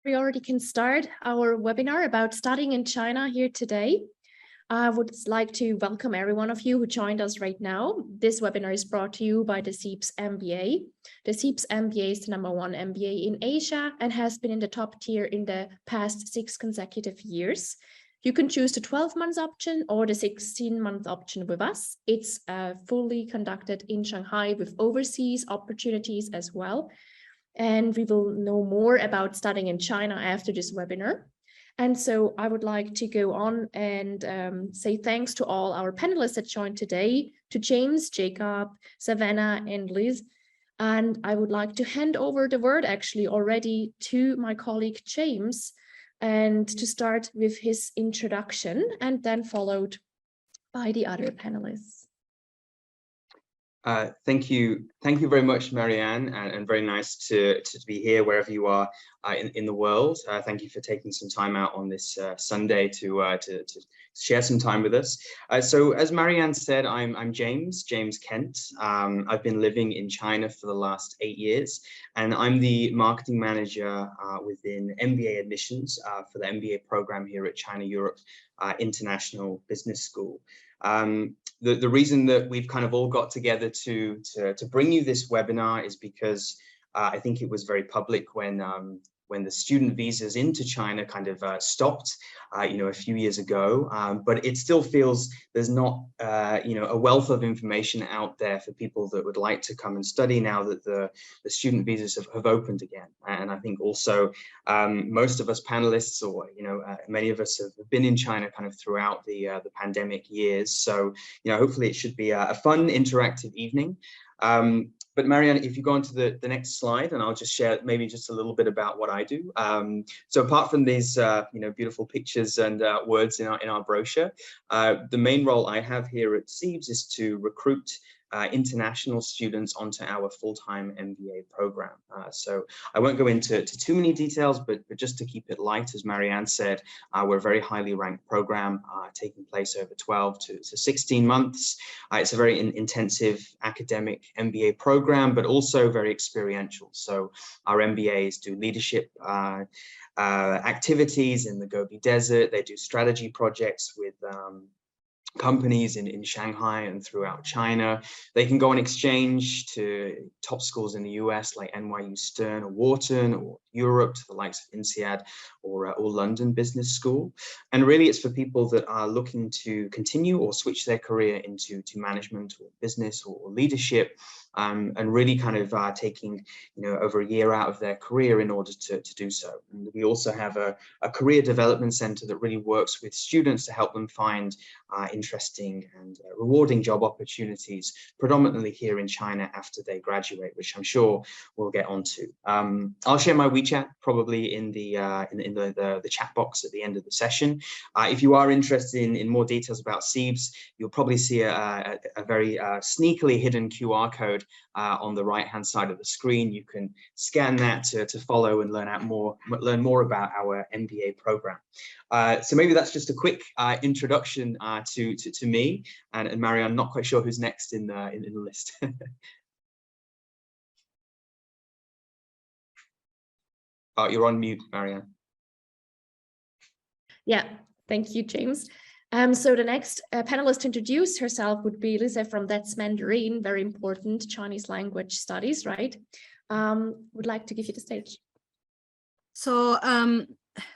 we already can start our webinar about studying in China here today. I would like to welcome every one of you who joined us right now. This webinar is brought to you by the CEIBS MBA. The CEIBS MBA is the #1 MBA in Asia and has been in the top tier in the past 6 consecutive years. You can choose the 12-month option or the 16-month option with us. It's fully conducted in Shanghai with overseas opportunities as well. And we will know more about studying in China after this webinar. And so I would like to go on and say thanks to all our panelists that joined today, to James, Jacob, Savannah, and Liz. And I would like to hand over the word actually already to my colleague, James, and to start with his introduction and then followed by the other panelists. Thank you very much, Marianne, and very nice to be here wherever you are in the world. Thank you for taking some time out on this Sunday to share some time with us. So as Marianne said, I'm James Kent. I've been living in China for the last 8 years, and I'm the marketing manager within MBA admissions for the MBA program here at China Europe International Business School. The reason that we've kind of all got together to bring you this webinar is because I think it was very public when the student visas into China kind of stopped, a few years ago. But it still feels there's not, a wealth of information out there for people that would like to come and study now that the student visas have opened again. And I think also most of us panelists, or many of us have been in China kind of throughout the pandemic years. So hopefully it should be a fun, interactive evening. But Marianne, if you go on to the next slide, and I'll just share maybe just a little bit about what I do. So apart from these, beautiful pictures and words in our brochure, the main role I have here at CEIBS is to recruit international students onto our full-time MBA program. So I won't go into too many details, but just to keep it light, as Marianne said, we're a very highly ranked program taking place over 12 to 16 months. It's a very intensive academic MBA program, but also very experiential. So our MBAs do leadership activities in the Gobi Desert. They do strategy projects with companies in Shanghai and throughout China. They can go on exchange to top schools in the US like NYU Stern or Wharton, or Europe to the likes of INSEAD or London Business School. And really it's for people that are looking to continue or switch their career into management or business or leadership, and really kind of taking over a year out of their career in order to do so. And we also have a career development center that really works with students to help them find interesting and rewarding job opportunities, predominantly here in China after they graduate, which I'm sure we'll get onto. I'll share my WeChat probably in the chat box at the end of the session. If you are interested in more details about CEIBS, you'll probably see a very sneakily hidden QR code on the right-hand side of the screen. You can scan that to follow and learn more about our MBA program. So maybe that's just a quick introduction to me and Marianne. I'm not quite sure who's next in the list. Oh, you're on mute, Marianne. Yeah, thank you, James. So the next panelist to introduce herself would be Lisa from That's Mandarin, very important Chinese language studies, right? Would like to give you the stage. So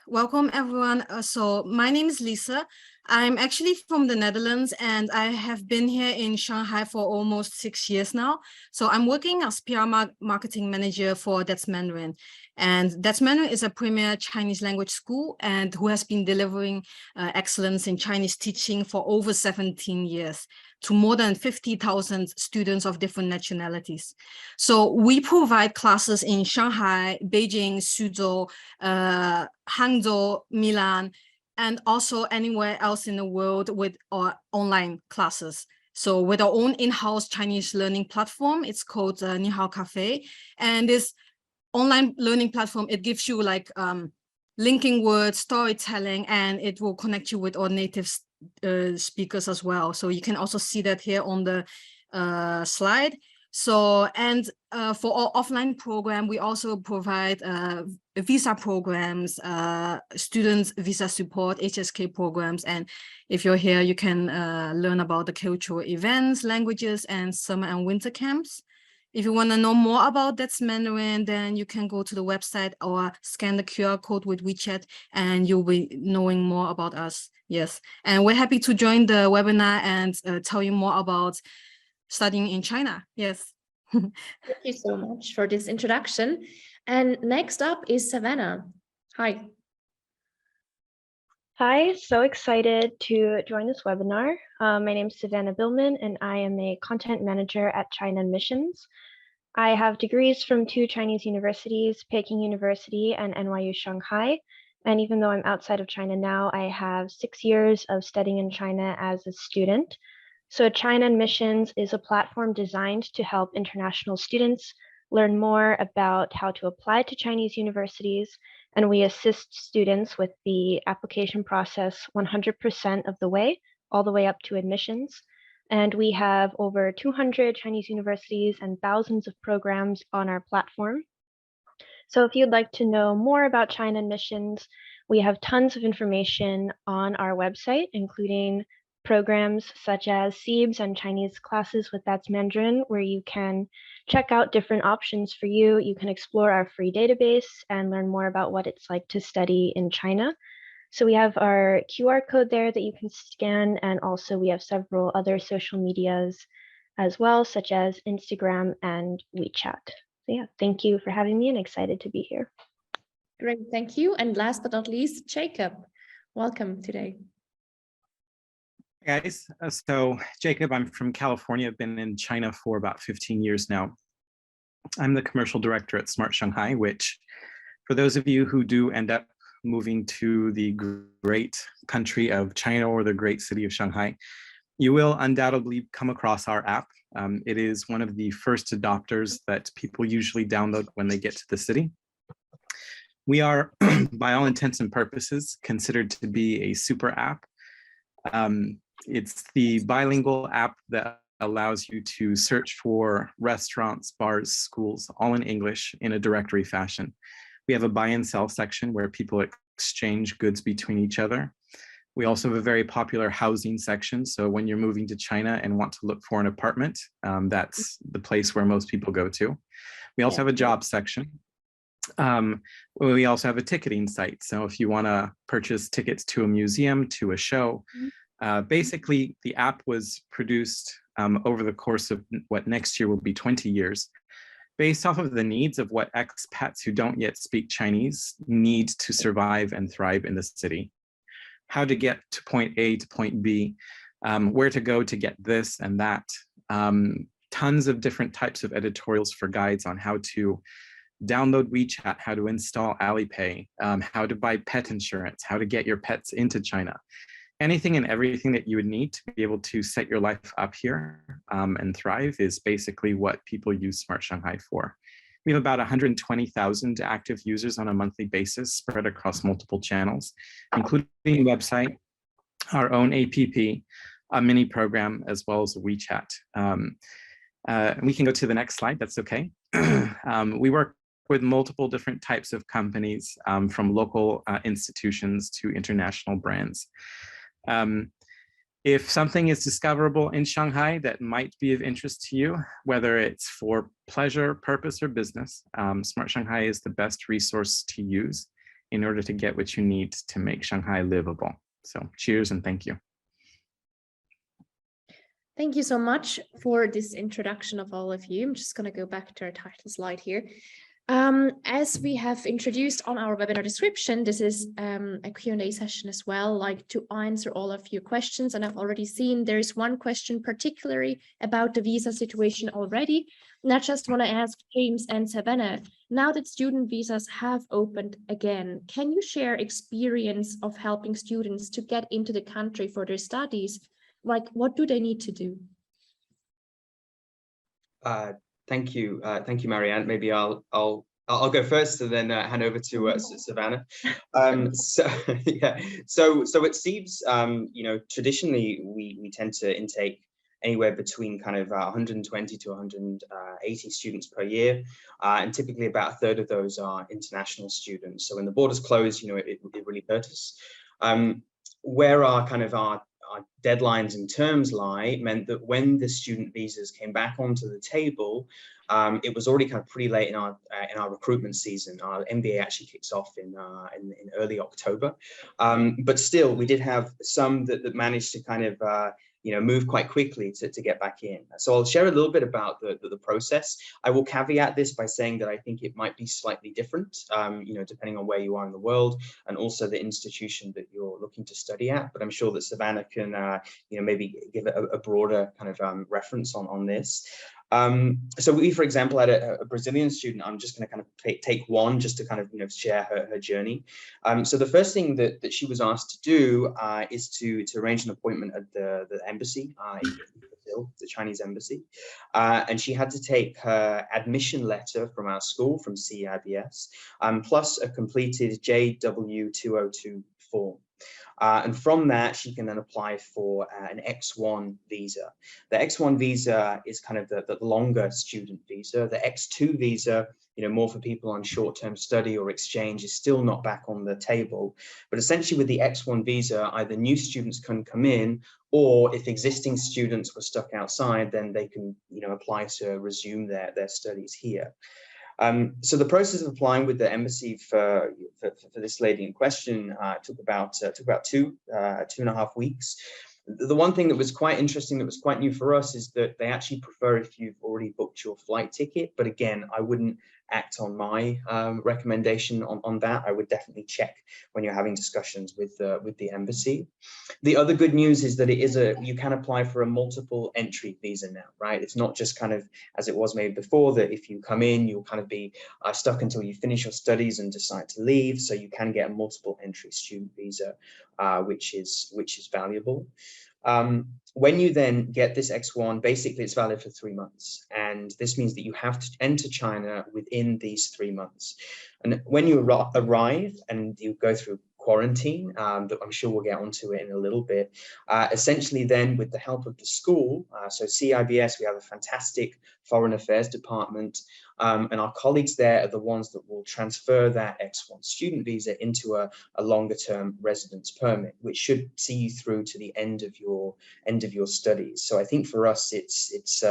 welcome everyone. So my name is Lisa. I'm actually from the Netherlands and I have been here in Shanghai for almost 6 years now. So I'm working as PR marketing manager for That's Mandarin. And That's Mandarin is a premier Chinese language school and who has been delivering excellence in Chinese teaching for over 17 years to more than 50,000 students of different nationalities. So we provide classes in Shanghai, Beijing, Suzhou, Hangzhou, Milan, and also anywhere else in the world with our online classes. So with our own in-house Chinese learning platform, it's called Nihao Cafe. And this online learning platform, it gives you like linking words, storytelling, and it will connect you with our native speakers as well. So you can also see that here on the slide. So, and for our offline program, we also provide visa programs, students visa support, HSK programs. And if you're here, you can learn about the cultural events, languages, and summer and winter camps. If you want to know more about That's Mandarin, then you can go to the website or scan the QR code with WeChat and you'll be knowing more about us. Yes, and we're happy to join the webinar and tell you more about studying in China. Yes. Thank you so much for this introduction. And next up is Savannah. Hi. Hi, so excited to join this webinar. My name is Savannah Billman, and I am a content manager at China Admissions. I have degrees from 2 Chinese universities, Peking University and NYU Shanghai. And even though I'm outside of China now, I have 6 years of studying in China as a student. So China Admissions is a platform designed to help international students learn more about how to apply to Chinese universities, and we assist students with the application process 100% of the way, all the way up to admissions. And we have over 200 Chinese universities and thousands of programs on our platform. So if you'd like to know more about China Admissions, we have tons of information on our website, including programs such as CEIBS and Chinese classes with That's Mandarin, where you can check out different options for you. You can explore our free database and learn more about what it's like to study in China. So we have our QR code there that you can scan, and also we have several other social medias as well, such as Instagram and WeChat. So yeah, thank you for having me and excited to be here. Great, thank you. And last but not least, Jacob, welcome today. Hey guys, so Jacob, I'm from California. I've been in China for about 15 years now. I'm the commercial director at SmartShanghai, which for those of you who do end up moving to the great country of China or the great city of Shanghai, you will undoubtedly come across our app. It is one of the first adopters that people usually download when they get to the city. We are, by all intents and purposes, considered to be a super app. It's the bilingual app that allows you to search for restaurants, bars, schools, all in English in a directory fashion. We have a buy and sell section where people exchange goods between each other. We also have a very popular housing section. So when you're moving to China and want to look for an apartment, that's the place where most people go to. We also have a job section. We also have a ticketing site. So if you want to purchase tickets to a museum, to a show, basically the app was produced over the course of what next year will be 20 years, based off of the needs of what expats who don't yet speak Chinese need to survive and thrive in the city. How to get to point A to point B, where to go to get this and that. Tons of different types of editorials for guides on how to download WeChat, how to install Alipay, how to buy pet insurance, how to get your pets into China. Anything and everything that you would need to be able to set your life up here and thrive is basically what people use SmartShanghai for. We have about 120,000 active users on a monthly basis spread across multiple channels, including a website, our own app, a mini program, as well as a WeChat. We can go to the next slide, that's okay. We work with multiple different types of companies, from local institutions to international brands. If something is discoverable in Shanghai that might be of interest to you, whether it's for pleasure, purpose, or business, SmartShanghai is the best resource to use in order to get what you need to make Shanghai livable. So cheers and thank you. Thank you so much for this introduction of all of you. I'm just going to go back to our title slide here. As we have introduced on our webinar description, this is a Q&A session as well, like to answer all of your questions. And I've already seen there is one question particularly about the visa situation already. And I just want to ask James and Savannah, now that student visas have opened again, can you share experience of helping students to get into the country for their studies? Like, what do they need to do? Thank you, Marianne. Maybe I'll go first and then hand over to Savannah. So at CEIBS, traditionally we tend to intake anywhere between kind of 120 to 180 students per year. And typically about a third of those are international students. So when the borders closed, it really hurt us. Where our deadlines and terms lie meant that when the student visas came back onto the table, it was already kind of pretty late in our recruitment season. Our MBA actually kicks off in early October, but still we did have some that managed to kind of move quite quickly to get back in. So I'll share a little bit about the process. I will caveat this by saying that I think it might be slightly different, depending on where you are in the world and also the institution that you're looking to study at. But I'm sure that Savannah can, maybe give a broader kind of reference on this. So we, for example, had a Brazilian student. I'm just going to kind of take one just to kind of share her journey. So the first thing that she was asked to do is to arrange an appointment at the embassy in Brazil, the Chinese embassy, and she had to take her admission letter from our school, from CEIBS, plus a completed JW202 form. And from that, she can then apply for an X1 visa. The X1 visa is kind of the longer student visa. The X2 visa, more for people on short-term study or exchange, is still not back on the table. But essentially with the X1 visa, either new students can come in, or if existing students were stuck outside, then they can apply to resume their studies here. So the process of applying with the embassy for this lady in question took about 2.5 weeks. The one thing that was quite interesting, that was quite new for us, is that they actually prefer if you've already booked your flight ticket. But again, I wouldn't act on my recommendation on that. I would definitely check when you're having discussions with the embassy. The other good news is that you can apply for a multiple entry visa now, right? It's not just kind of as it was maybe before, that if you come in, you'll kind of be stuck until you finish your studies and decide to leave. So you can get a multiple entry student visa, which is valuable. When you then get this X1, basically it's valid for 3 months. And this means that you have to enter China within these 3 months. And when you arrive and you go through quarantine, that I'm sure we'll get onto it in a little bit, essentially then with the help of the school, so CEIBS, we have a fantastic foreign affairs department, and our colleagues there are the ones that will transfer that X1 student visa into a longer term residence permit, which should see you through to the end of your studies. So I think for us, it's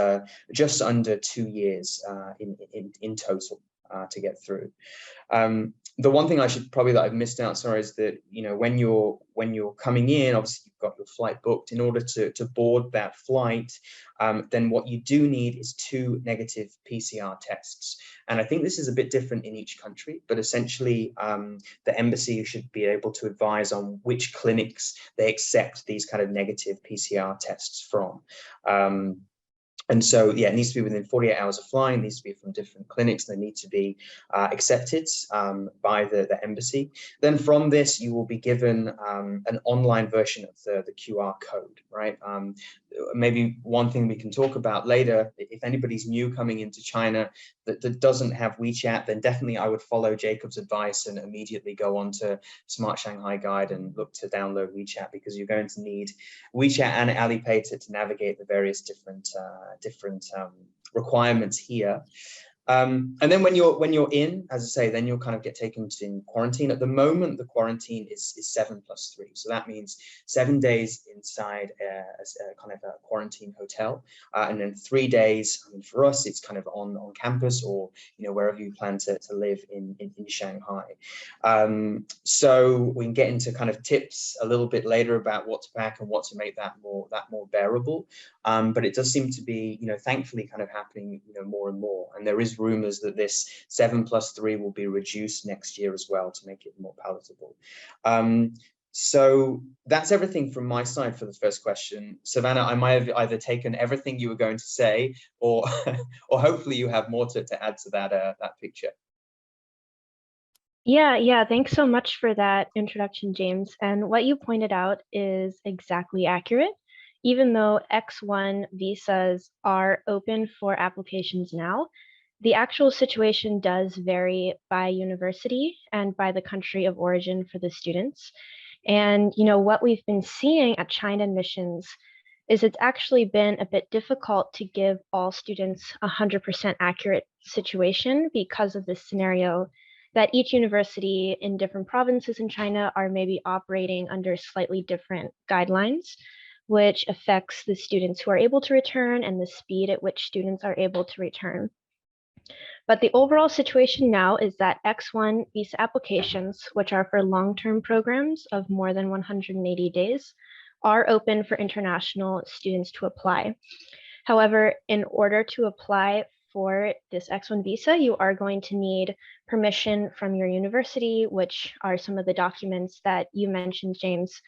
just under 2 years in total to get through. The one thing that I've missed out, sorry, is that when you're coming in, obviously you've got your flight booked. In order to board that flight, then what you do need is 2 negative PCR tests. And I think this is a bit different in each country, but essentially the embassy should be able to advise on which clinics they accept these kind of negative PCR tests from. And so, yeah, it needs to be within 48 hours of flying, it needs to be from different clinics, they need to be accepted by the embassy. Then from this, you will be given an online version of the QR code, right? Maybe one thing we can talk about later, if anybody's new coming into China that doesn't have WeChat, then definitely I would follow Jacob's advice and immediately go on to Smart Shanghai Guide and look to download WeChat, because you're going to need WeChat and Alipay to navigate the various different requirements here. And then when you're in, as I say, then you'll kind of get taken to quarantine. At the moment, the quarantine is 7+3. So that means 7 days inside a kind of a quarantine hotel, and then 3 days. I mean, for us, it's kind of on campus or wherever you plan to live in Shanghai. So we can get into kind of tips a little bit later about what to pack and what to make that more bearable. But it does seem to be, thankfully, kind of happening, more and more. And there is rumors that this 7+3 will be reduced next year as well to make it more palatable. So that's everything from my side for the first question. Savannah, I might have either taken everything you were going to say, or or hopefully you have more to add to that picture. Yeah, thanks so much for that introduction, James. And what you pointed out is exactly accurate. Even though X1 visas are open for applications now, the actual situation does vary by university and by the country of origin for the students. And what we've been seeing at China Admissions is it's actually been a bit difficult to give all students 100% accurate situation because of this scenario that each university in different provinces in China are maybe operating under slightly different guidelines, which affects the students who are able to return and the speed at which students are able to return. But the overall situation now is that X1 visa applications, which are for long-term programs of more than 180 days, are open for international students to apply. However, in order to apply for this X1 visa, you are going to need permission from your university, which are some of the documents that you mentioned, James,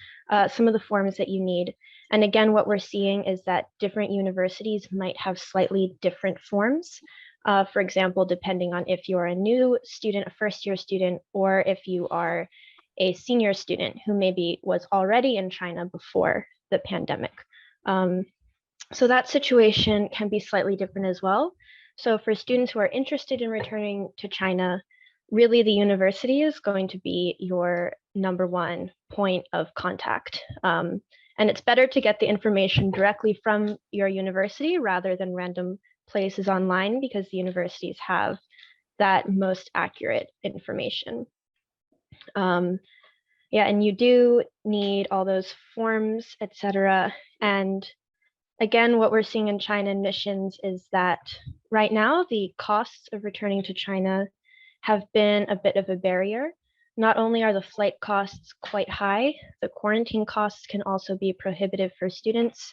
some of the forms that you need. And again, what we're seeing is that different universities might have slightly different forms. For example, depending on if you're a new student, a first-year student, or if you are a senior student who maybe was already in China before the pandemic. So that situation can be slightly different as well. So for students who are interested in returning to China, really the university is going to be your #1 point of contact. And it's better to get the information directly from your university rather than random places online, because the universities have that most accurate information. Yeah, and you do need all those forms, etc. And again, what we're seeing in China admissions is that right now, the costs of returning to China have been a bit of a barrier. Not only are the flight costs quite high, the quarantine costs can also be prohibitive for students.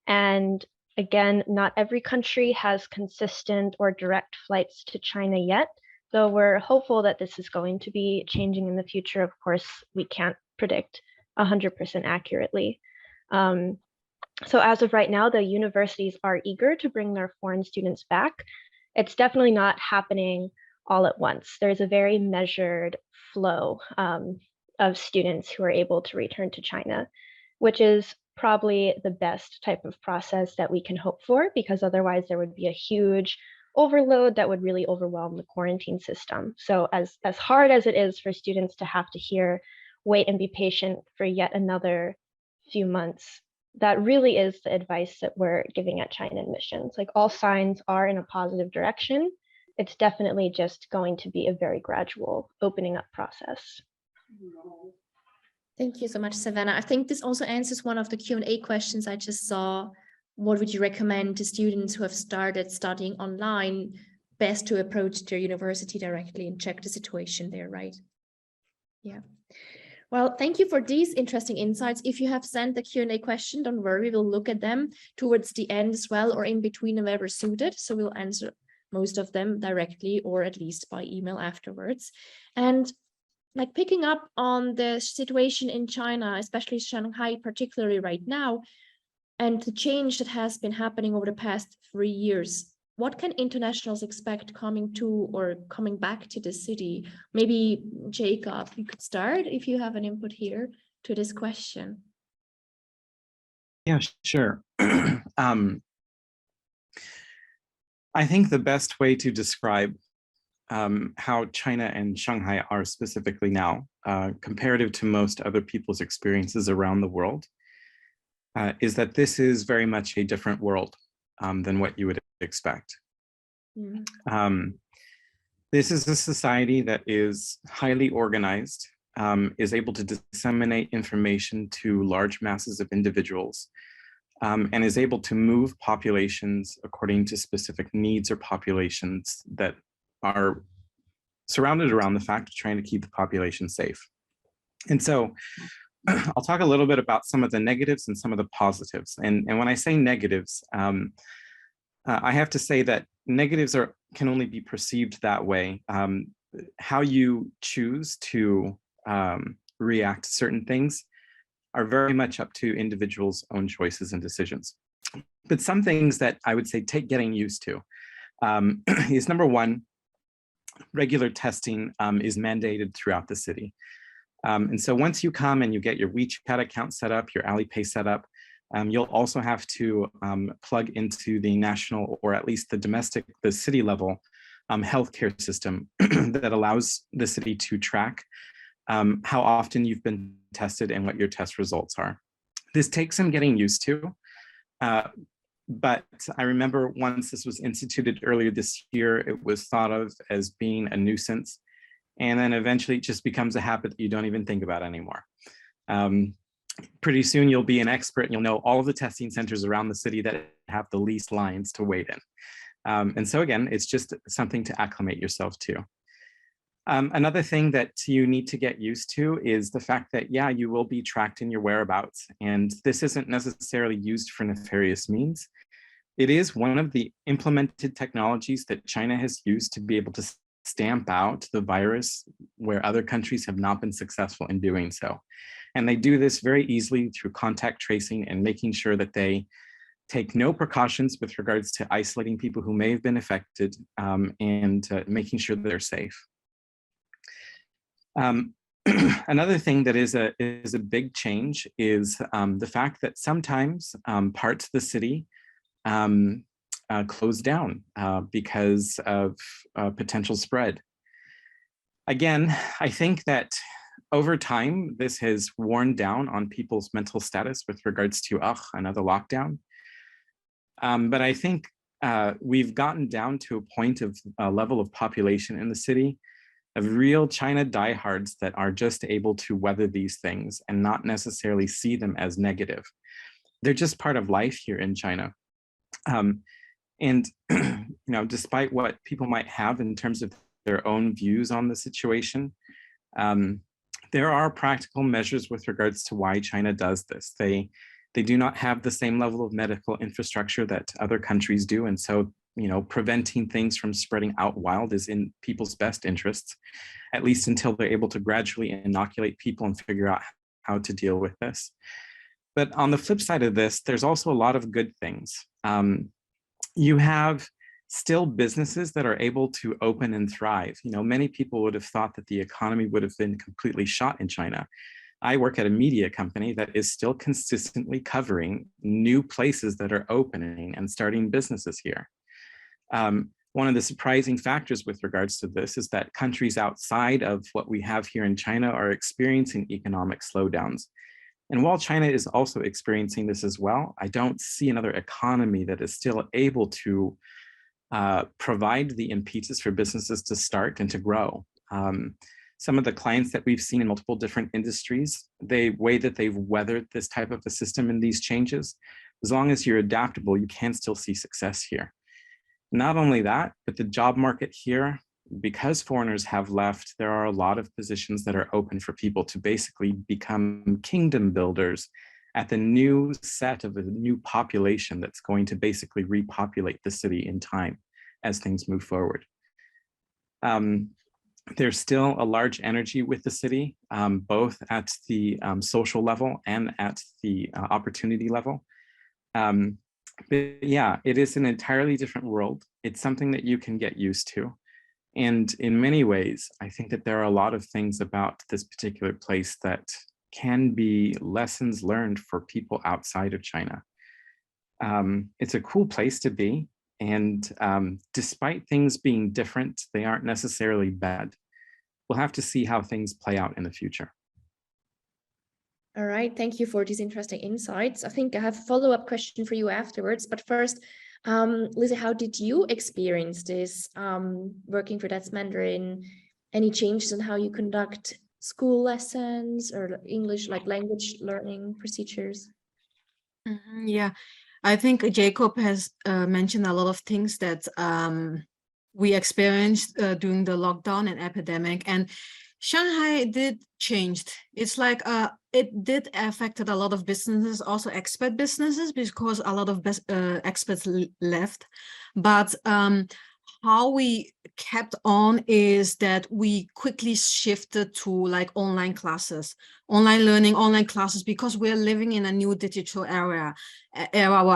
And again, not every country has consistent or direct flights to China yet, though we're hopeful that this is going to be changing in the future. Of course, we can't predict 100% accurately. So as of right now, the universities are eager to bring their foreign students back. It's definitely not happening all at once. There's a very measured flow of students who are able to return to China, which is probably the best type of process that we can hope for, because otherwise there would be a huge overload that would really overwhelm the quarantine system. So as hard as it is for students to have to wait and be patient for yet another few months, that really is the advice that we're giving at China Admissions. Like, all signs are in a positive direction. It's definitely just going to be a very gradual opening up process. Thank you so much, Savannah. I think this also answers one of the Q&A questions I just saw. What would you recommend to students who have started studying online? Best to approach their university directly and check the situation there, right? Yeah. Well, thank you for these interesting insights. If you have sent the Q&A question, don't worry, we'll look at them towards the end as well, or in between whenever suited. So we'll answer most of them directly, or at least by email afterwards. And like, picking up on the situation in China, especially Shanghai, particularly right now, and the change that has been happening over the past 3 years, what can internationals expect coming to or coming back to the city? Maybe Jacob, you could start if you have an input here to this question. Yeah, sure. I think the best way to describe how China and Shanghai are specifically now, comparative to most other people's experiences around the world, is that this is very much a different world than what you would expect. This is a society that is highly organized, is able to disseminate information to large masses of individuals, and is able to move populations according to specific needs or populations that are surrounded around the fact of trying to keep the population safe. And so I'll talk a little bit about some of the negatives and some of the positives. And when I say negatives, I have to say that negatives can only be perceived that way. How you choose to react to certain things are very much up to individuals' own choices and decisions. But some things that I would say take getting used to is, #1, regular testing is mandated throughout the city. And so once you come and you get your WeChat account set up, your Alipay set up, you'll also have to plug into the national, or at least the city level healthcare system that allows the city to track how often you've been tested and what your test results are. This takes some getting used to. But I remember once this was instituted earlier this year, it was thought of as being a nuisance. And then eventually it just becomes a habit that you don't even think about anymore. Pretty soon you'll be an expert and you'll know all of the testing centers around the city that have the least lines to wait in. And so again, it's just something to acclimate yourself to. Another thing that you need to get used to is the fact that, yeah, you will be tracked in your whereabouts, and this isn't necessarily used for nefarious means. It is one of the implemented technologies that China has used to be able to stamp out the virus where other countries have not been successful in doing so. And they do this very easily through contact tracing and making sure that they take no precautions with regards to isolating people who may have been affected and making sure they're safe. Another thing that is a big change is the fact that sometimes parts of the city close down because of potential spread. Again, I think that over time, this has worn down on people's mental status with regards to, another lockdown. But I think we've gotten down to a point of level of population in the city of real China diehards that are just able to weather these things and not necessarily see them as negative. They're just part of life here in China. And despite what people might have in terms of their own views on the situation, there are practical measures with regards to why China does this. They do not have the same level of medical infrastructure that other countries do. And so, preventing things from spreading out wild is in people's best interests, at least until they're able to gradually inoculate people and figure out how to deal with this. But on the flip side of this, there's also a lot of good things. You have still businesses that are able to open and thrive. Many people would have thought that the economy would have been completely shot in China. I work at a media company that is still consistently covering new places that are opening and starting businesses here. One of the surprising factors with regards to this is that countries outside of what we have here in China are experiencing economic slowdowns. And while China is also experiencing this as well, I don't see another economy that is still able to provide the impetus for businesses to start and to grow. Some of the clients that we've seen in multiple different industries, the way that they've weathered this type of a system and these changes, as long as you're adaptable, you can still see success here. Not only that, but the job market here, because foreigners have left, there are a lot of positions that are open for people to basically become kingdom builders at the new set of a new population that's going to basically repopulate the city in time as things move forward. There's still a large energy with the city, both at the social level and at the opportunity level. But yeah, it is an entirely different world. It's something that you can get used to. And in many ways, I think that there are a lot of things about this particular place that can be lessons learned for people outside of China. It's a cool place to be. And despite things being different, they aren't necessarily bad. We'll have to see how things play out in the future. All right, thank you for these interesting insights. I think I have a follow-up question for you afterwards, but first, Lisa, how did you experience this working for That's Mandarin? Any changes in how you conduct school lessons or English, like language learning procedures? Yeah, I think Jacob has mentioned a lot of things that we experienced during the lockdown and epidemic, and Shanghai did change. It's like it did affected a lot of businesses, also expat businesses, because a lot of expats left. But how we kept on is that we quickly shifted to like online classes, online learning, online classes, because we're living in a new digital era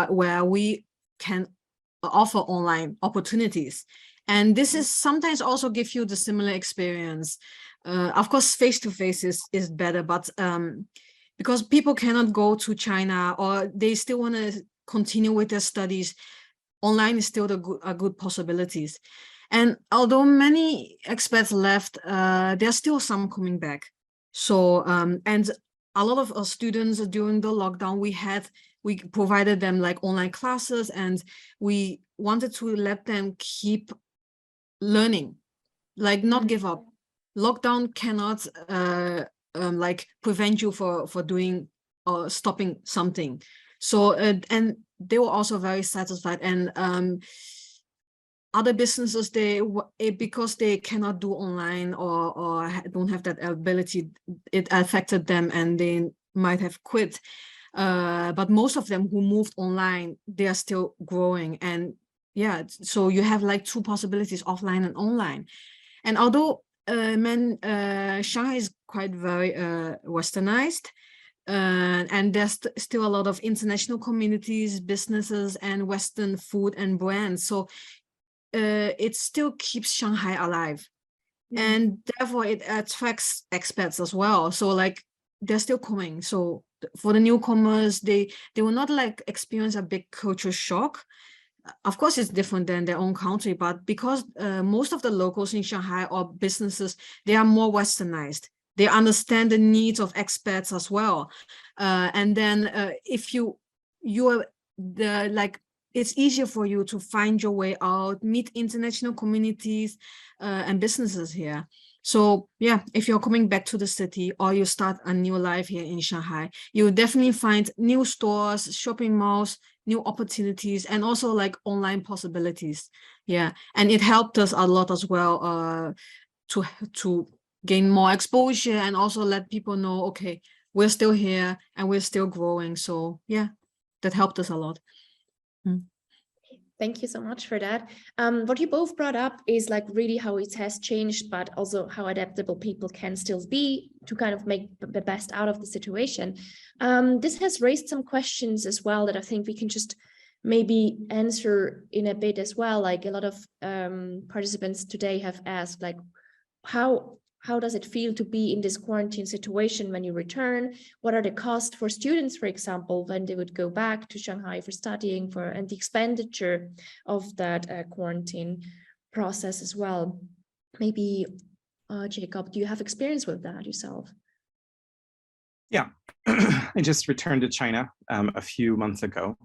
where we can offer online opportunities. And this is sometimes also give you the similar experience. Of course, face-to-face is better, but because people cannot go to China or they still want to continue with their studies, online is still a good possibilities. And although many expats left, there are still some coming back. So, and a lot of students during the lockdown, we had we provided them like online classes, and we wanted to let them keep learning, like not give up. Lockdown cannot like prevent you for doing or stopping something. So and they were also very satisfied, and other businesses, because they cannot do online or don't have that ability, it affected them and they might have quit. But most of them who moved online, they are still growing. And yeah, so you have like two possibilities, offline and online. And although Shanghai is quite very westernized, and there's still a lot of international communities, businesses, and Western food and brands. So it still keeps Shanghai alive. And therefore it attracts expats as well. So like they're still coming. So for the newcomers, they will not like experience a big culture shock. Of course, it's different than their own country, but because most of the locals in Shanghai or businesses, they are more westernized. They understand the needs of expats as well. And then if you are the like, it's easier for you to find your way out, meet international communities and businesses here. So yeah, if you're coming back to the city or you start a new life here in Shanghai, you will definitely find new stores, shopping malls, new opportunities, and also like online possibilities. Yeah, and it helped us a lot as well to gain more exposure and also let people know, okay, we're still here and we're still growing. So yeah, that helped us a lot. Thank you so much for that. What you both brought up is like really how it has changed, but also how adaptable people can still be to kind of make the best out of the situation. This has raised some questions as well that I think we can just maybe answer in a bit as well. Like a lot of participants today have asked, like, how does it feel to be in this quarantine situation when you return? What are the costs for students, for example, when they would go back to Shanghai for studying, and the expenditure of that quarantine process as well? Maybe, Jacob, do you have experience with that yourself? Yeah, I just returned to China a few months ago.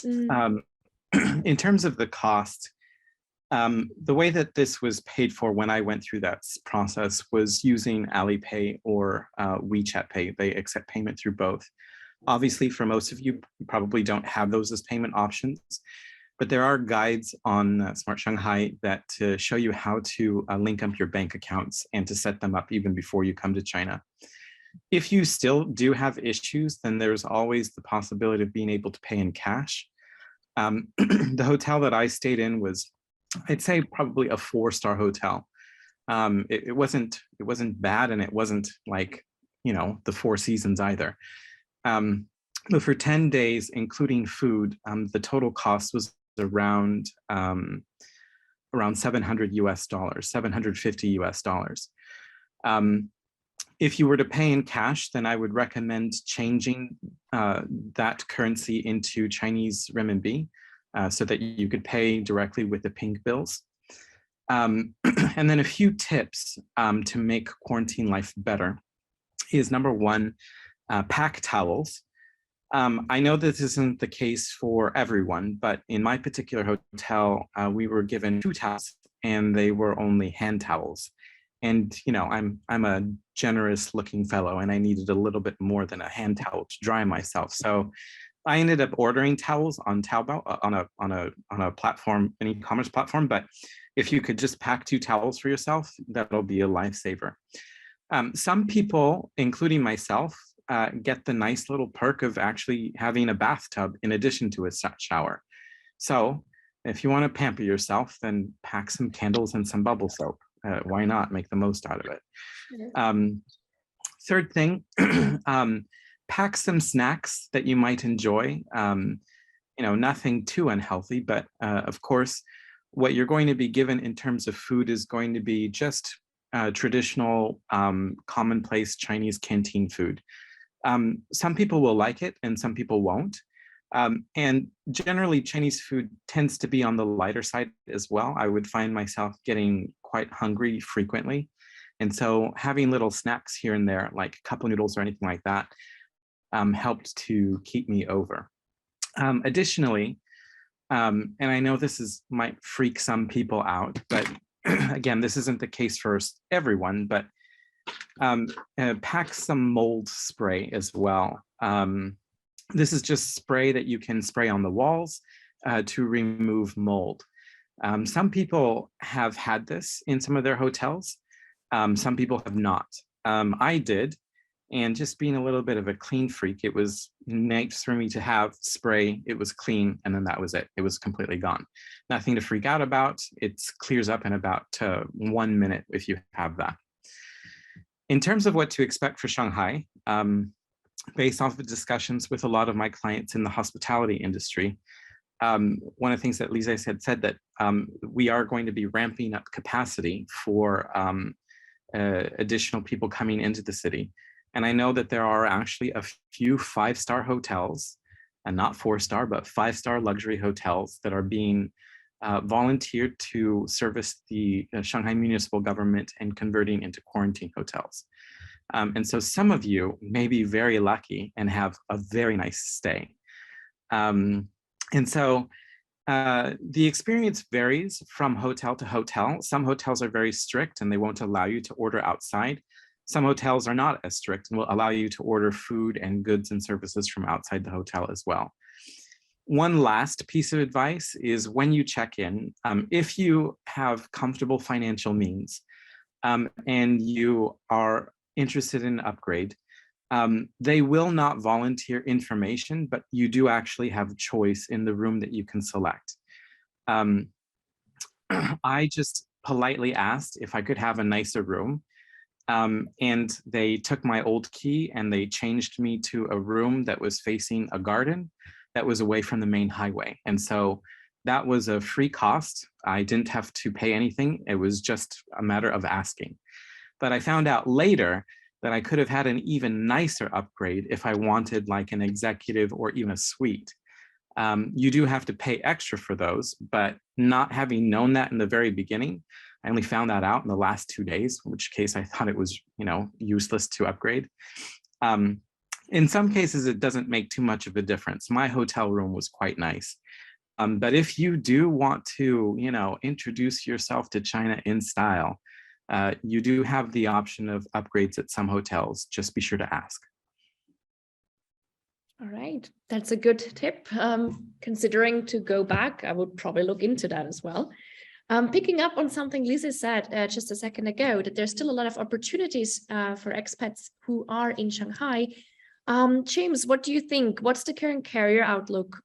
In terms of the cost, the way that this was paid for when I went through that process was using Alipay or WeChat Pay. They accept payment through both. Obviously, for most of you probably don't have those as payment options, but there are guides on Smart Shanghai that show you how to link up your bank accounts and to set them up even before you come to China. If you still do have issues, then there's always the possibility of being able to pay in cash. The hotel that I stayed in was, I'd say, probably a 4-star hotel. It wasn't bad, and it wasn't like, you know, the Four Seasons either. But for 10 days, including food, the total cost was around $700 US, $750 US. If you were to pay in cash, then I would recommend changing that currency into Chinese renminbi, so that you could pay directly with the pink bills. And then a few tips to make quarantine life better is, number one, pack towels. I know this isn't the case for everyone, but in my particular hotel, we were given 2 towels and they were only hand towels. And, you know, I'm a generous looking fellow and I needed a little bit more than a hand towel to dry myself. So I ended up ordering towels on Taobao, on a platform, an e-commerce platform. But if you could just pack 2 towels for yourself, that'll be a lifesaver. Some people, including myself, get the nice little perk of actually having a bathtub in addition to a shower. So if you want to pamper yourself, then pack some candles and some bubble soap. Why not make the most out of it? Third thing, pack some snacks that you might enjoy. You know, nothing too unhealthy, but of course, what you're going to be given in terms of food is going to be just traditional, commonplace Chinese canteen food. Some people will like it and some people won't. And generally, Chinese food tends to be on the lighter side as well. I would find myself getting quite hungry frequently. And so having little snacks here and there, like cup noodles or anything like that, helped to keep me over. Additionally, and I know might freak some people out, but again, this isn't the case for everyone, but pack some mold spray as well. This is just spray that you can spray on the walls to remove mold. Some people have had this in some of their hotels. Some people have not. I did, and just being a little bit of a clean freak, it was nice for me to have spray. It was clean, and then that was it. It was completely gone. Nothing to freak out about. It clears up in about 1 minute if you have that. In terms of what to expect for Shanghai, based off of discussions with a lot of my clients in the hospitality industry, one of the things that Lisa said that we are going to be ramping up capacity for additional people coming into the city. And I know that there are actually a few 5-star hotels, and not 4-star, but 5-star luxury hotels that are being volunteered to service the Shanghai municipal government and converting into quarantine hotels. And so some of you may be very lucky and have a very nice stay. And so the experience varies from hotel to hotel. Some hotels are very strict and they won't allow you to order outside. Some hotels are not as strict and will allow you to order food and goods and services from outside the hotel as well. One last piece of advice is when you check in, if you have comfortable financial means and you are interested in an upgrade, they will not volunteer information, but you do actually have choice in the room that you can select. I just politely asked if I could have a nicer room. And they took my old key and they changed me to a room that was facing a garden that was away from the main highway. And so that was a free cost. I didn't have to pay anything. It was just a matter of asking. But I found out later that I could have had an even nicer upgrade if I wanted like an executive or even a suite. You do have to pay extra for those, but not having known that in the very beginning, I only found that out in the last 2 days, in which case I thought it was, useless to upgrade. In some cases, it doesn't make too much of a difference. My hotel room was quite nice. But if you do want to, introduce yourself to China in style, you do have the option of upgrades at some hotels. Just be sure to ask. All right, that's a good tip. Considering to go back, I would probably look into that as well. Picking up on something Lisa said just a second ago, that there's still a lot of opportunities for expats who are in Shanghai. James, what do you think? What's the current career outlook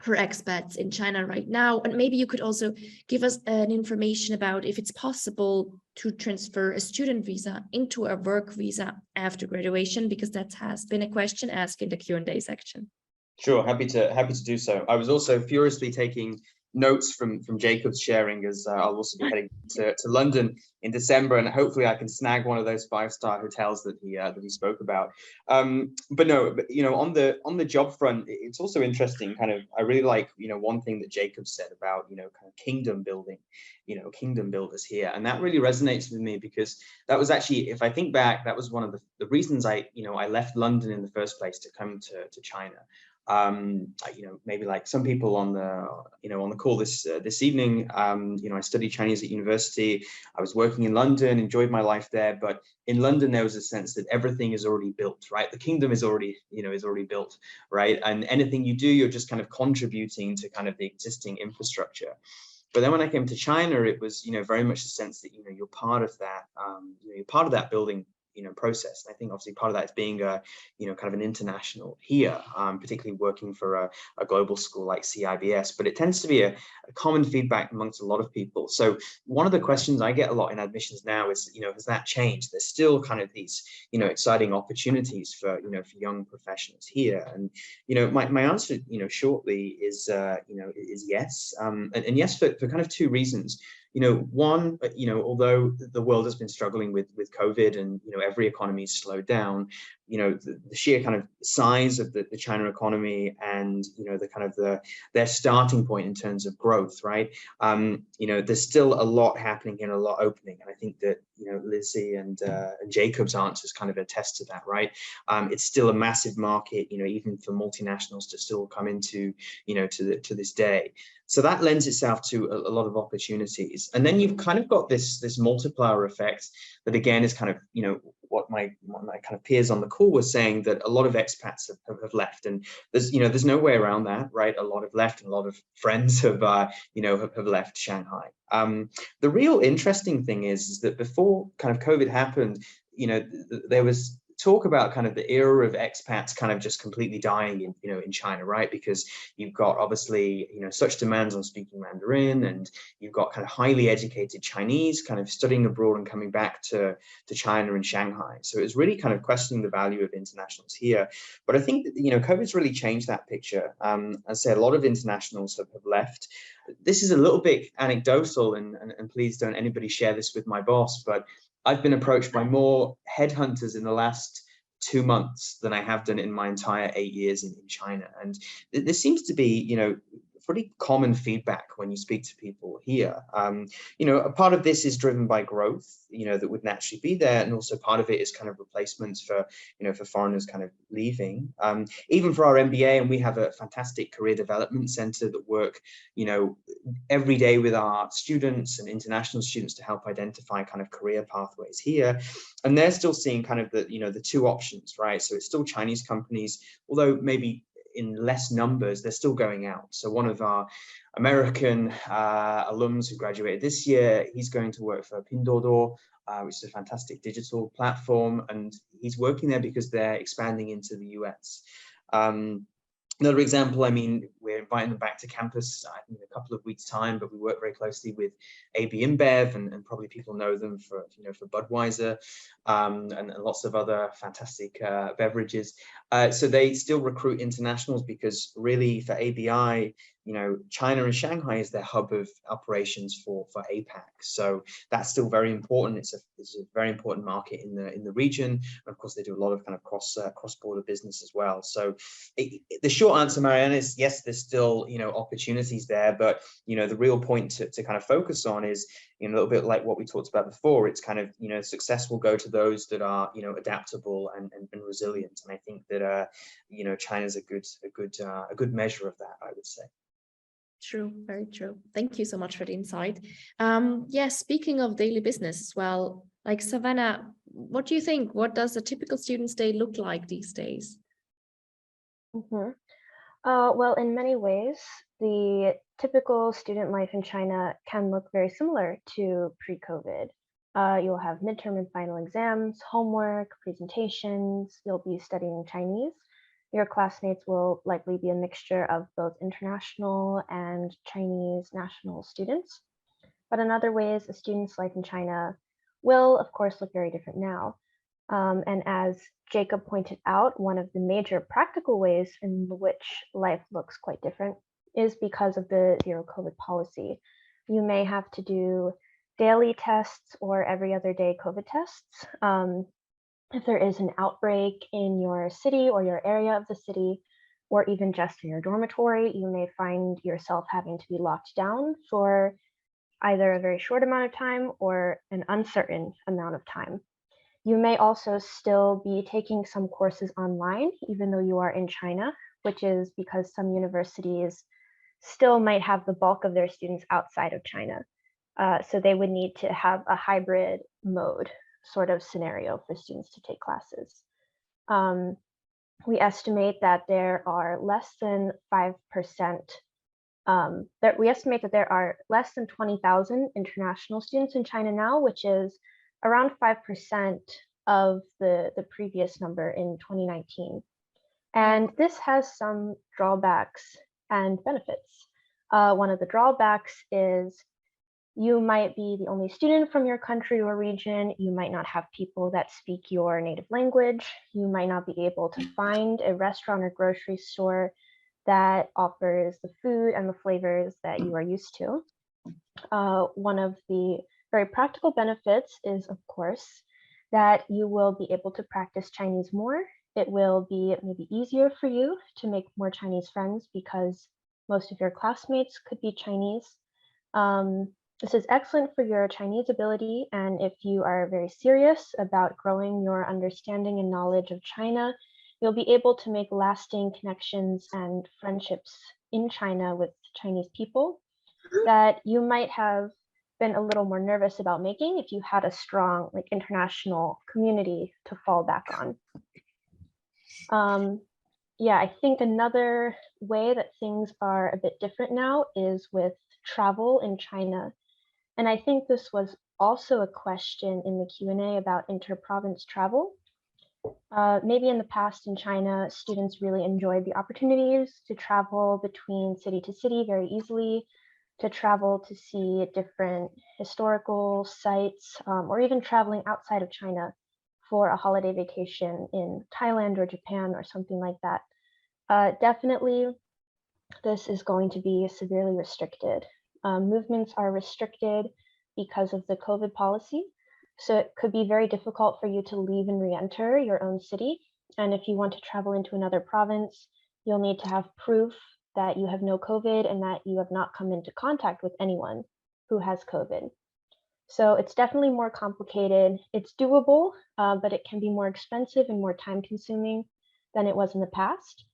for expats in China right now? And maybe you could also give us an information about if it's possible to transfer a student visa into a work visa after graduation, because that has been a question asked in the Q&A section. Sure, happy to do so. I was also furiously taking notes from Jacob's sharing, as I'll also be heading to London in December, and hopefully I can snag one of those 5-star hotels that he spoke about. But on the job front, it's also interesting. I really like one thing that Jacob said about kind of kingdom building, kingdom builders here, and that really resonates with me, because that was actually, if I think back, that was one of the reasons I left London in the first place to come to China. Maybe like some people on the call this evening, I studied Chinese at university. I was working in London, enjoyed my life there, but in London there was a sense that everything is already built, right? The kingdom is already built, right? And anything you do, you're just kind of contributing to kind of the existing infrastructure. But then when I came to China, it was very much the sense that you're part of that, you're part of that building process. And I think obviously part of that is being a kind of an international here, particularly working for a global school like CEIBS. But it tends to be a common feedback amongst a lot of people. So one of the questions I get a lot in admissions now is, has that changed? There's still kind of these exciting opportunities for for young professionals here. And my answer shortly is yes, and yes for kind of 2 reasons. One, although the world has been struggling with COVID and every economy is slowed down, the sheer kind of size of the China economy and, the kind of their starting point in terms of growth, right? There's still a lot happening here, a lot opening. And I think that, Lizzie and Jacob's answers kind of attest to that, right? It's still a massive market, even for multinationals to still come into, to this day. So that lends itself to a lot of opportunities. And then you've kind of got this multiplier effect that, again, is kind of, what my kind of peers on the call were saying, that a lot of expats have left, and there's no way around that, right? A lot have left, and a lot of friends have left Shanghai. The real interesting thing is that before kind of COVID happened, there was talk about kind of the era of expats kind of just completely dying in China, right? Because you've got obviously, such demands on speaking Mandarin, and you've got kind of highly educated Chinese kind of studying abroad and coming back to China and Shanghai. So it was really kind of questioning the value of internationals here. But I think that, COVID's really changed that picture. I say a lot of internationals have left. This is a little bit anecdotal, and please don't anybody share this with my boss, but I've been approached by more headhunters in the last 2 months than I have done in my entire 8 years in China. And there seems to be, pretty common feedback when you speak to people here. A part of this is driven by growth, that would naturally be there. And also part of it is kind of replacements for, for foreigners kind of leaving. Even for our MBA, and we have a fantastic career development center that work, every day with our students and international students to help identify kind of career pathways here. And they're still seeing kind of the two options, right? So it's still Chinese companies, although maybe in less numbers, they're still going out. So one of our American alums who graduated this year, he's going to work for Pinduoduo, which is a fantastic digital platform, and he's working there because they're expanding into the US. Another example, I mean, we're inviting them back to campus in a couple of weeks' time, but we work very closely with AB InBev, and probably people know them for, for Budweiser, and lots of other fantastic beverages. So they still recruit internationals because really for ABI, China and Shanghai is their hub of operations for APAC. So that's still very important. It's a very important market in the region. And of course, they do a lot of kind of cross-border business as well. So the short answer, Marianne, is yes, there's still, opportunities there, but, the real point to kind of focus on is, a little bit like what we talked about before. It's kind of, success will go to those that are, adaptable and resilient. And I think that, China's a good measure of that, I would say. True, very true. Thank you so much for the insight. Yes, speaking of daily business as well, like Savannah, what do you think? What does a typical student's day look like these days? Well, in many ways, the typical student life in China can look very similar to pre-COVID. You'll have midterm and final exams, homework, presentations, you'll be studying Chinese. Your classmates will likely be a mixture of both international and Chinese national students. But in other ways, a student's life in China will, of course, look very different now. And as Jacob pointed out, one of the major practical ways in which life looks quite different is because of the zero COVID policy. You may have to do daily tests or every other day COVID tests. If there is an outbreak in your city or your area of the city, or even just in your dormitory, you may find yourself having to be locked down for either a very short amount of time or an uncertain amount of time. You may also still be taking some courses online, even though you are in China, which is because some universities still might have the bulk of their students outside of China. So they would need to have a hybrid mode sort of scenario for students to take classes. We estimate that there are less than 5%, we estimate that there are less than 20,000 international students in China now, which is around 5% of the previous number in 2019. And this has some drawbacks and benefits. One of the drawbacks is you might be the only student from your country or region. You might not have people that speak your native language. You might not be able to find a restaurant or grocery store that offers the food and the flavors that you are used to. One of the very practical benefits is, of course, that you will be able to practice Chinese more it will be maybe easier for you to make more Chinese friends because most of your classmates could be Chinese. This is excellent for your Chinese ability, and if you are very serious about growing your understanding and knowledge of China, you'll be able to make lasting connections and friendships in China with Chinese people that you might have been a little more nervous about making if you had a strong international community to fall back on. Yeah, I think another way that things are a bit different now is with travel in China. And I think this was also a question in the Q&A about inter-province travel. Maybe in the past in China, students really enjoyed the opportunities to travel between city to city very easily, to travel to see different historical sites, or even traveling outside of China for a holiday vacation in Thailand or Japan or something like that. Definitely, this is going to be severely restricted. Movements are restricted because of the COVID policy. So it could be very difficult for you to leave and re-enter your own city. And if you want to travel into another province, you'll need to have proof that you have no COVID and that you have not come into contact with anyone who has COVID. So it's definitely more complicated. It's doable, but it can be more expensive and more time consuming than it was in the past.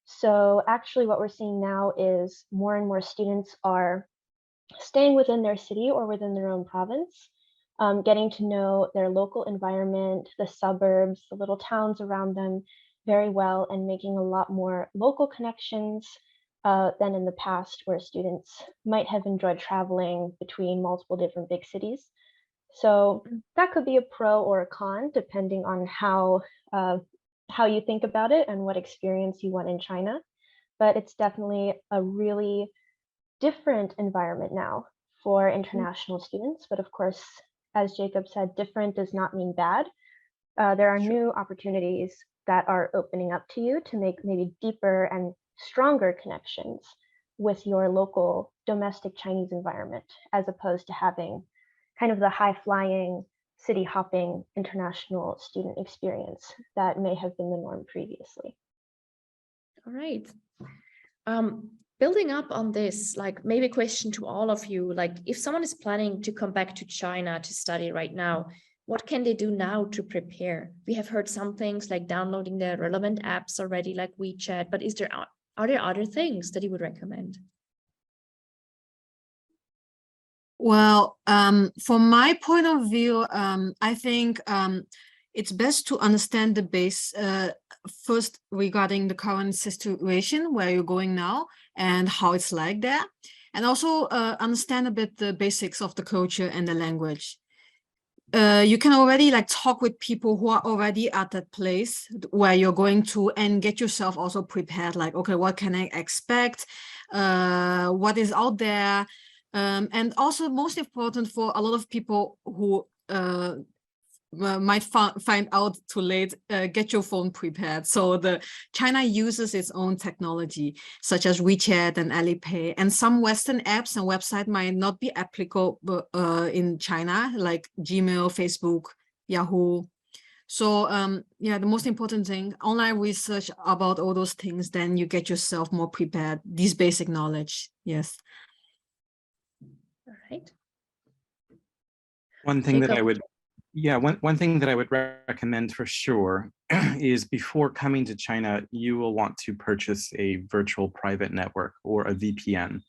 So actually what we're seeing now is more and more students are staying within their city or within their own province, getting to know their local environment, the suburbs, the little towns around them very well, and making a lot more local connections than in the past, where students might have enjoyed traveling between multiple different big cities. So that could be a pro or a con, depending on how you think about it and what experience you want in China. But it's definitely a really different environment now for international students. But of course, as Jacob said, different does not mean bad. There are new opportunities that are opening up to you to make maybe deeper and stronger connections with your local domestic Chinese environment, as opposed to having kind of the high-flying, city-hopping international student experience that may have been the norm previously. All right. Building up on this, like maybe a question to all of you, like if someone is planning to come back to China to study right now, what can they do now to prepare? We have heard some things like downloading the relevant apps already, like WeChat, but are there other things that you would recommend? Well, from my point of view, I think it's best to understand the base first regarding the current situation where you're going now and how it's like there, and also understand a bit the basics of the culture and the language. You can already talk with people who are already at that place where you're going to, and get yourself also prepared, okay, what can I expect? What is out there? And also most important for a lot of people who might find out too late, get your phone prepared. So China uses its own technology, such as WeChat and Alipay, and some Western apps and websites might not be applicable in China, like Gmail, Facebook, Yahoo. So yeah, the most important thing, online research about all those things, then you get yourself more prepared, these basic knowledge. Yes. All right. One thing Jacob. that I would, yeah, one thing that I would recommend for sure is before coming to China, you will want to purchase a virtual private network or a VPN.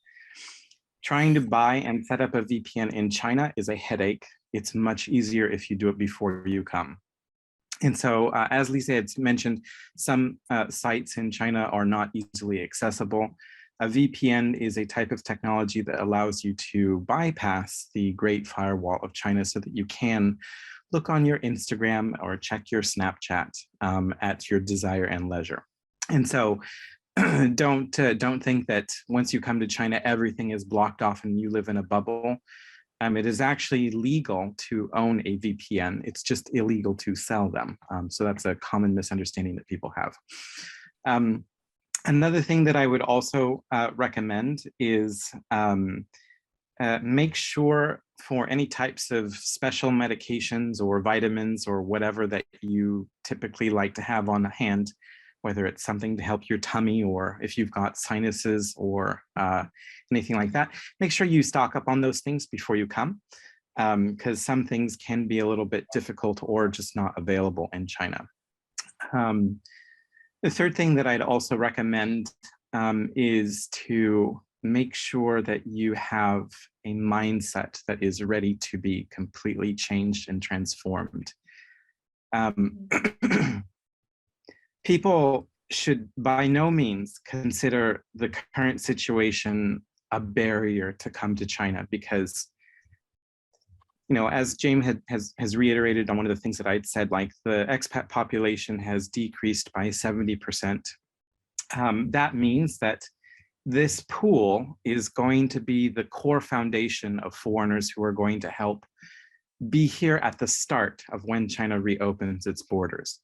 Trying to buy and set up a VPN in China is a headache. It's much easier if you do it before you come. And so, as Lisa had mentioned, some sites in China are not easily accessible. A VPN is a type of technology that allows you to bypass the Great Firewall of China so that you can look on your Instagram or check your Snapchat at your desire and leisure. And so don't think that once you come to China, everything is blocked off and you live in a bubble. It is actually legal to own a VPN. It's just illegal to sell them. So that's a common misunderstanding that people have. Another thing that I would also recommend is make sure for any types of special medications or vitamins or whatever that you typically like to have on hand, whether it's something to help your tummy or if you've got sinuses or anything like that, make sure you stock up on those things before you come, because some things can be a little bit difficult or just not available in China. The third thing that I'd also recommend is to make sure that you have a mindset that is ready to be completely changed and transformed. People should by no means consider the current situation a barrier to come to China, because, you know, as James has reiterated on one of the things that I'd said, like the expat population has decreased by 70%. That means that this pool is going to be the core foundation of foreigners who are going to help be here at the start of when China reopens its borders.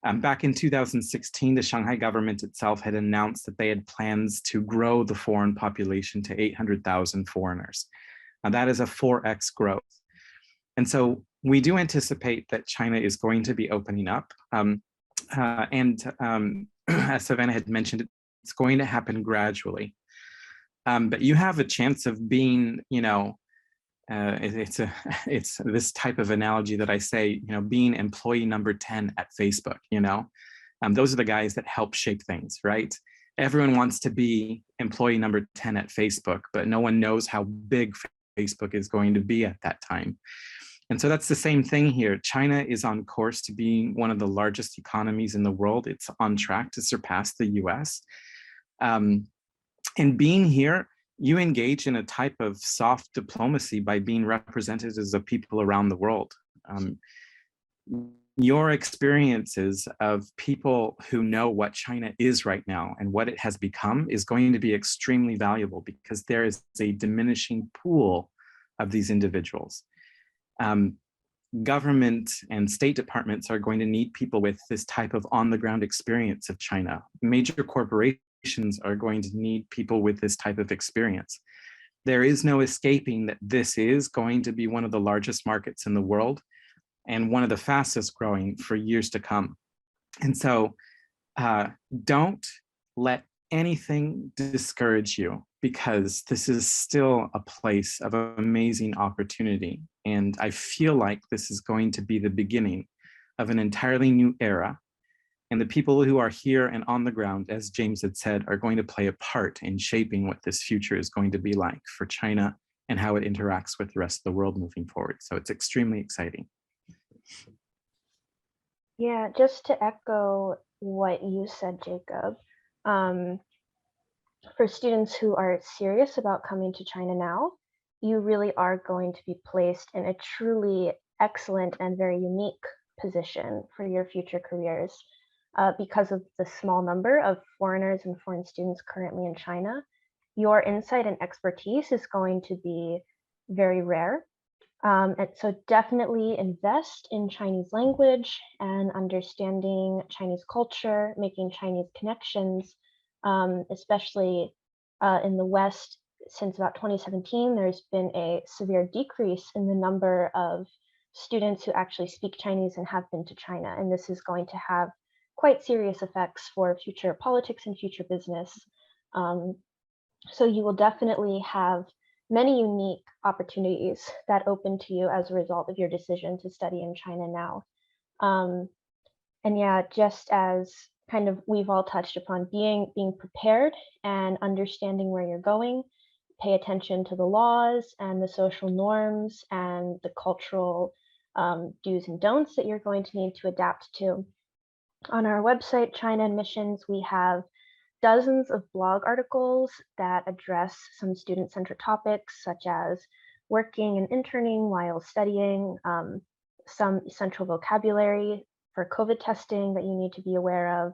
Back in 2016, the Shanghai government itself had announced that they had plans to grow the foreign population to 800,000 foreigners. Now that is a 4x growth. And so we do anticipate that China is going to be opening up. As Savannah had mentioned, it's going to happen gradually. But you have a chance of being, you know, it's this type of analogy that I say, you know, being employee number 10 at Facebook, you know, those are the guys that help shape things, right? Everyone wants to be employee number 10 at Facebook, but no one knows how big Facebook is going to be at that time. And so that's the same thing here. China is on course to being one of the largest economies in the world. It's on track to surpass the US. And being here, you engage in a type of soft diplomacy by being representatives of people around the world. Your experiences of people who know what China is right now and what it has become is going to be extremely valuable, because there is a diminishing pool of these individuals. Government and state departments are going to need people with this type of on-the-ground experience of China. Major corporations are going to need people with this type of experience. There is no escaping that this is going to be one of the largest markets in the world and one of the fastest growing for years to come. And so don't let anything discourage you, because this is still a place of amazing opportunity. And I feel like this is going to be the beginning of an entirely new era. And the people who are here and on the ground, as James had said, are going to play a part in shaping what this future is going to be like for China and how it interacts with the rest of the world moving forward. So it's extremely exciting. Yeah, just to echo what you said, Jacob, for students who are serious about coming to China now, you really are going to be placed in a truly excellent and very unique position for your future careers. Because of the small number of foreigners and foreign students currently in China, your insight and expertise is going to be very rare. And so definitely invest in Chinese language and understanding Chinese culture, making Chinese connections, especially in the West. Since about 2017, there's been a severe decrease in the number of students who actually speak Chinese and have been to China. And this is going to have quite serious effects for future politics and future business. So you will definitely have many unique opportunities that open to you as a result of your decision to study in China now. And yeah, just as kind of we've all touched upon, being prepared and understanding where you're going, pay attention to the laws and the social norms and the cultural do's and don'ts that you're going to need to adapt to. On our website, China Admissions, we have dozens of blog articles that address some student-centered topics, such as working and interning while studying, some essential vocabulary for COVID testing that you need to be aware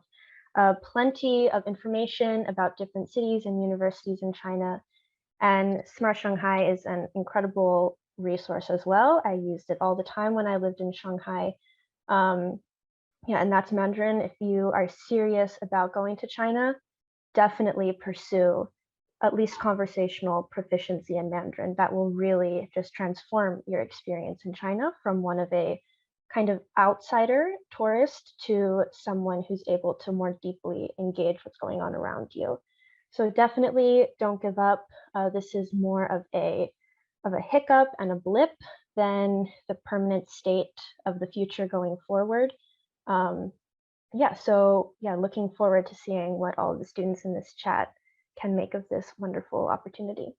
of, plenty of information about different cities and universities in China. And Smart Shanghai is an incredible resource as well. I used it all the time when I lived in Shanghai. Yeah, and that's Mandarin. If you are serious about going to China, definitely pursue at least conversational proficiency in Mandarin that will really just transform your experience in China from one of a kind of outsider tourist to someone who's able to more deeply engage what's going on around you. So definitely don't give up. This is more of a hiccup and a blip than the permanent state of the future going forward. So looking forward to seeing what all of the students in this chat can make of this wonderful opportunity.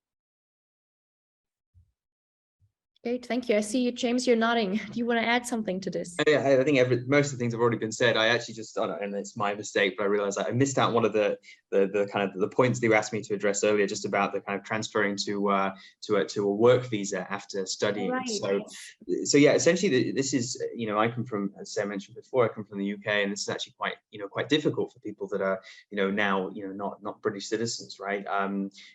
Great, thank you. I see you, James, you're nodding. Do you want to add something to this? Yeah, I think most of the things have already been said. I actually just, and it's my mistake, but I realized I missed out one of the kind of the points that you asked me to address earlier, just about the kind of transferring to a work visa after studying. Right. So yeah, essentially this is, I come from, as I mentioned before, I come from the UK, and this is actually quite difficult for people that are, now, not British citizens, right?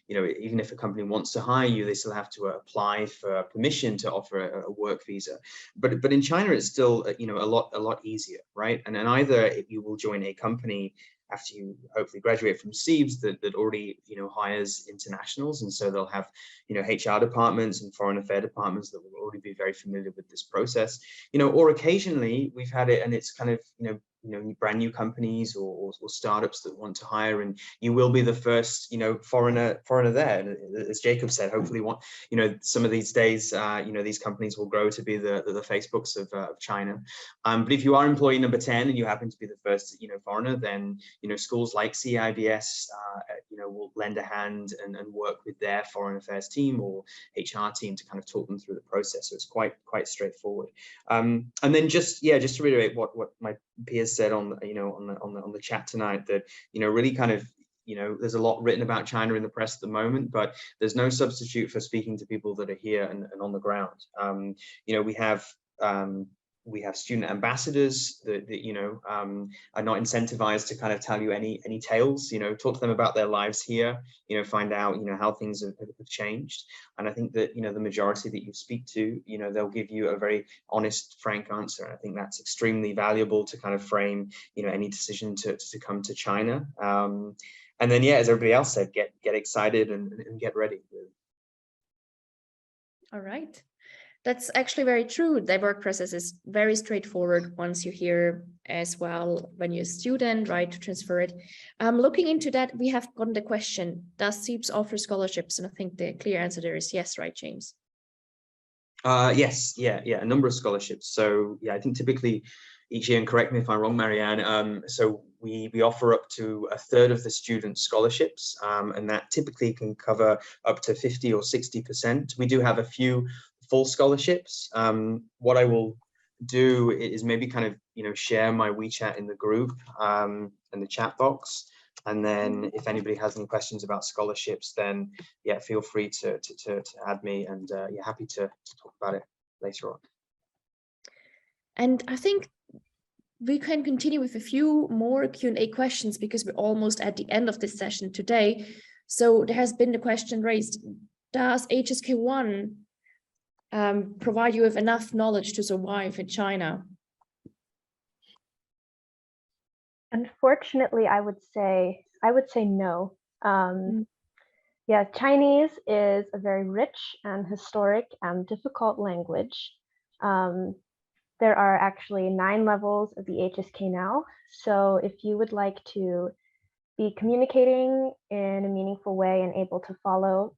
Even if a company wants to hire you, they still have to apply for permission to offer a work visa. But in China, it's still, a lot easier, right? And then either you will join a company after you hopefully graduate from CEIBS that already, hires internationals. And so they'll have, HR departments and foreign affairs departments that will already be very familiar with this process, or occasionally we've had it and it's kind of, brand new companies or startups that want to hire, and you will be the first, foreigner there. And as Jacob said, hopefully some of these days, these companies will grow to be the Facebooks of China. But if you are employee number 10 and you happen to be the first, foreigner, then, schools like CEIBS, will lend a hand and work with their foreign affairs team or HR team to kind of talk them through the process. So it's quite straightforward. And then just to reiterate what my peers said on the chat tonight, that really kind of there's a lot written about China in the press at the moment, but there's no substitute for speaking to people that are here and on the ground. We have student ambassadors that are not incentivized to kind of tell you any tales. Talk to them about their lives here. Find out how things have changed. And I think that the majority that you speak to, they'll give you a very honest, frank answer. And I think that's extremely valuable to kind of frame any decision to come to China. And then as everybody else said, get excited and get ready. All right. That's actually very true. The work process is very straightforward once you're here as well when you're a student, right, to transfer it. Looking into that, we have gotten the question, does CEIBS offer scholarships? And I think the clear answer there is yes, right, James? Yes, a number of scholarships. So I think typically each year, and correct me if I'm wrong, Marianne, so we offer up to a third of the student scholarships, and that typically can cover up to 50 or 60%. We do have a few full scholarships. What I will do is maybe kind of share my WeChat in the group and the chat box, and then if anybody has any questions about scholarships, then feel free to add me, and happy to talk about it later on. And I think we can continue with a few more Q&A questions because we're almost at the end of this session today. So there has been the question raised, does HSK1 provide you with enough knowledge to survive in China? Unfortunately, I would say no. Chinese is a very rich and historic and difficult language. There are actually 9 levels of the HSK now. So if you would like to be communicating in a meaningful way and able to follow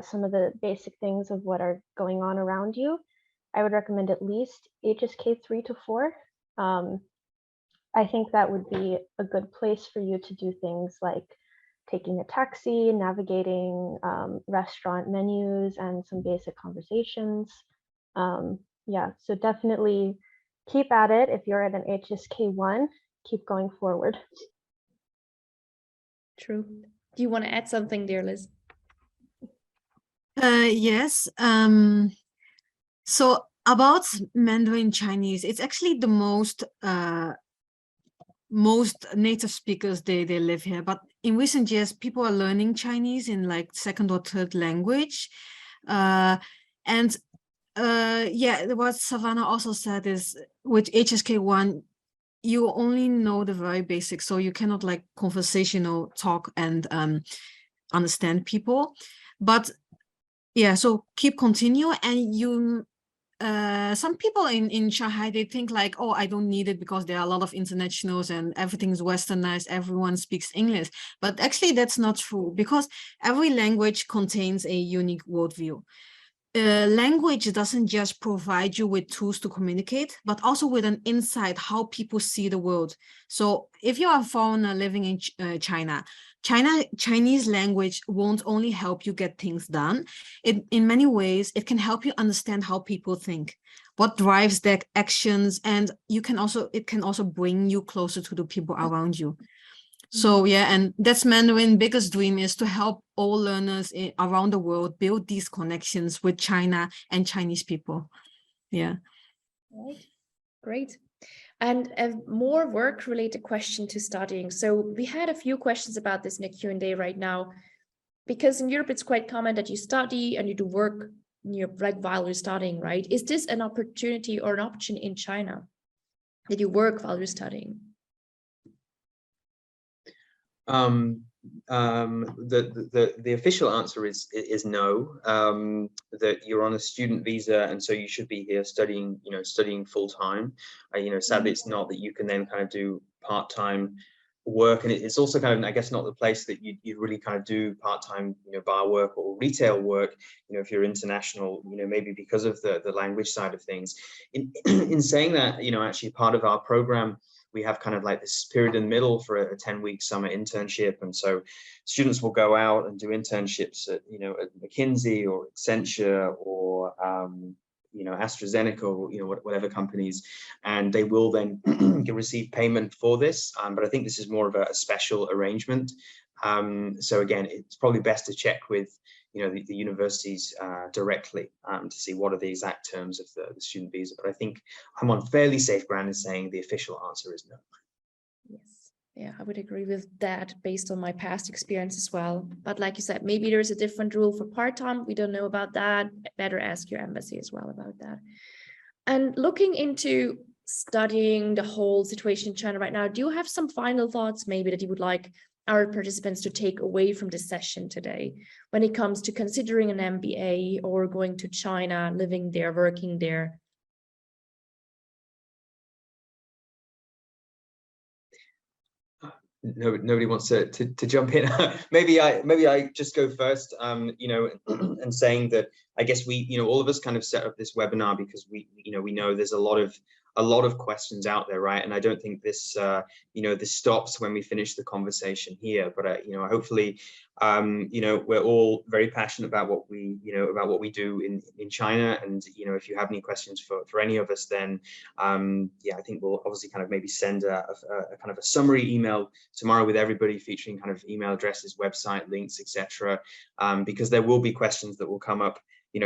some of the basic things of what are going on around you, I would recommend at least HSK 3 to 4. I think that would be a good place for you to do things like taking a taxi, navigating restaurant menus, and some basic conversations. So definitely keep at it. If you're at an HSK 1, keep going forward. True. Do you want to add something, dear Liz? Yes. So about Mandarin Chinese, it's actually the most native speakers they live here. But in recent years, people are learning Chinese in like second or third language. What Savannah also said is with HSK1, you only know the very basics, so you cannot like conversational talk and understand people. But yeah, so continue. And you, some people in Shanghai, they think like, oh, I don't need it because there are a lot of internationals and everything's westernized, everyone speaks English. But actually that's not true, because every language contains a unique worldview. Language doesn't just provide you with tools to communicate, but also with an insight how people see the world. So if you are a foreigner living in Chinese language won't only help you get things done. In many ways, it can help you understand how people think, what drives their actions, and it can also bring you closer to the people around you. So yeah, and that's Mandarin's biggest dream, is to help all learners around the world build these connections with China and Chinese people. Yeah. Right. Great. And a more work-related question to studying. So we had a few questions about this in the Q&A right now, because in Europe it's quite common that you study and you do work while you're studying, right? Is this an opportunity or an option in China that you work while you're studying? The official answer is no. That you're on a student visa, and so you should be here studying, studying full time. Sadly, it's not that you can then kind of do part-time work, and it's also kind of, I guess, not the place that you really kind of do part-time, bar work or retail work. If you're international, maybe because of the language side of things. In saying that, actually part of our program, we have kind of like this period in the middle for a 10-week summer internship. And so students will go out and do internships at, at McKinsey or Accenture or, AstraZeneca or, whatever companies, and they will then receive payment for this. But I think this is more of a special arrangement. So again, it's probably best to check with, the universities directly to see what are the exact terms of the student visa. But I think I'm on fairly safe ground in saying the official answer is no. Yes, yeah, I would agree with that based on my past experience as well. But like you said, maybe there's a different rule for part-time. We don't know about that. Better ask your embassy as well about that. And looking into studying the whole situation in China right now, do you have some final thoughts maybe that you would like our participants to take away from this session today when it comes to considering an MBA or going to China, living there, working there? Nobody wants to jump in. maybe I just go first. And saying that I guess we, all of us kind of set up this webinar because we know there's a lot of questions out there, right? And I don't think this this stops when we finish the conversation here. But hopefully, we're all very passionate about what we do in China. And if you have any questions for any of us, then yeah, I think we'll obviously kind of maybe send a kind of a summary email tomorrow with everybody, featuring kind of email addresses, website links, etc. Because there will be questions that will come up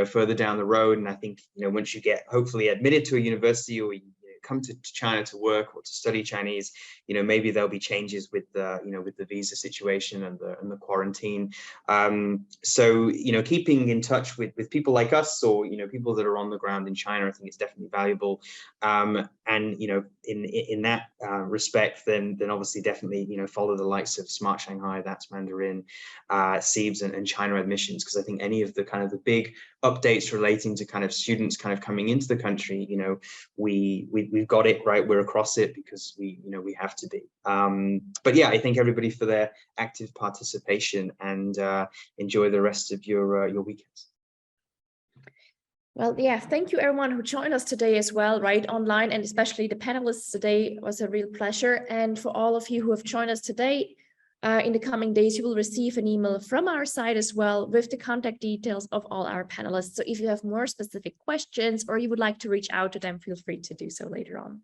further down the road. And I think once you get hopefully admitted to a university, or you come to China to work or to study Chinese, maybe there'll be changes with the with the visa situation and the quarantine. So keeping in touch with people like us, or people that are on the ground in China, I think it's definitely valuable. And in that respect, then obviously definitely follow the likes of SmartShanghai, that's Mandarin, CEIBS and China admissions, because I think any of the kind of the big updates relating to kind of students kind of coming into the country, we've got it right, we're across it because we have to be. But yeah, I thank everybody for their active participation, and enjoy the rest of your weekends. Well, yeah, thank you everyone who joined us today as well, right, online, and especially the panelists today. It was a real pleasure. And for all of you who have joined us today, in the coming days, you will receive an email from our side as well with the contact details of all our panelists. So if you have more specific questions or you would like to reach out to them, feel free to do so later on.